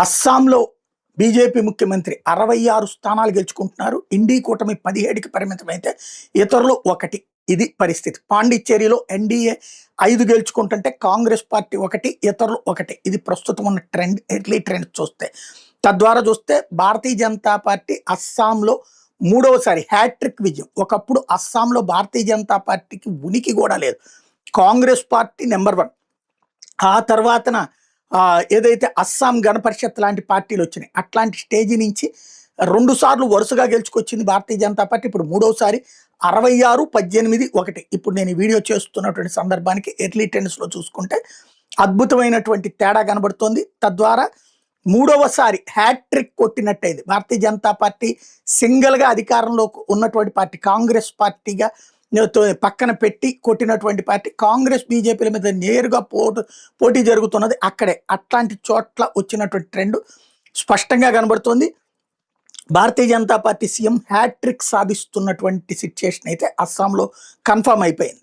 అస్సాంలో బీజేపీ ముఖ్యమంత్రి 66 స్థానాలు గెలుచుకుంటున్నారు. ఇండీ కూటమి 17కి పరిమితమైతే ఇతరులు 1. ఇది పరిస్థితి. పాండిచ్చేరిలో ఎన్డీఏ 5 గెలుచుకుంటుంటే కాంగ్రెస్ పార్టీ 1, ఇతరులు 1. ఇది ప్రస్తుతం ఉన్న ట్రెండ్, ఎర్లీ ట్రెండ్ చూస్తే. తద్వారా చూస్తే భారతీయ జనతా పార్టీ అస్సాంలో మూడవసారి హ్యాట్రిక్ విజయం. ఒకప్పుడు అస్సాంలో భారతీయ జనతా పార్టీకి ఉనికి కూడా లేదు. Congress party number 1. ఆ తర్వాతన ఏదైతే అస్సాం గణ పరిషత్ లాంటి పార్టీలు వచ్చినాయి, అట్లాంటి స్టేజీ నుంచి 2 సార్లు వరుసగా గెలుచుకొచ్చింది భారతీయ జనతా పార్టీ. ఇప్పుడు మూడోసారి 66-18-1. ఇప్పుడు నేను ఈ వీడియో చేస్తున్నటువంటి సందర్భానికి ఎర్లీ ట్రెండ్స్లో చూసుకుంటే అద్భుతమైనటువంటి తేడా కనబడుతోంది. తద్వారా మూడవసారి హ్యాట్రిక్ కొట్టినట్టయింది. భారతీయ జనతా పార్టీ సింగిల్గా అధికారంలో ఉన్నటువంటి పార్టీ, కాంగ్రెస్ పార్టీగా పక్కన పెట్టి కొట్టినటువంటి పార్టీ. కాంగ్రెస్ బీజేపీల మీద నేరుగా పోటీ జరుగుతున్నది అక్కడే. అట్లాంటి చోట్ల వచ్చినటువంటి ట్రెండ్ స్పష్టంగా కనబడుతోంది. Bharatiya Janata party CM hattrick సాధిస్తున్నటువంటి సిచ్యుయేషన్ అయితే అస్సాంలో కన్ఫర్మ్ అయిపోయింది.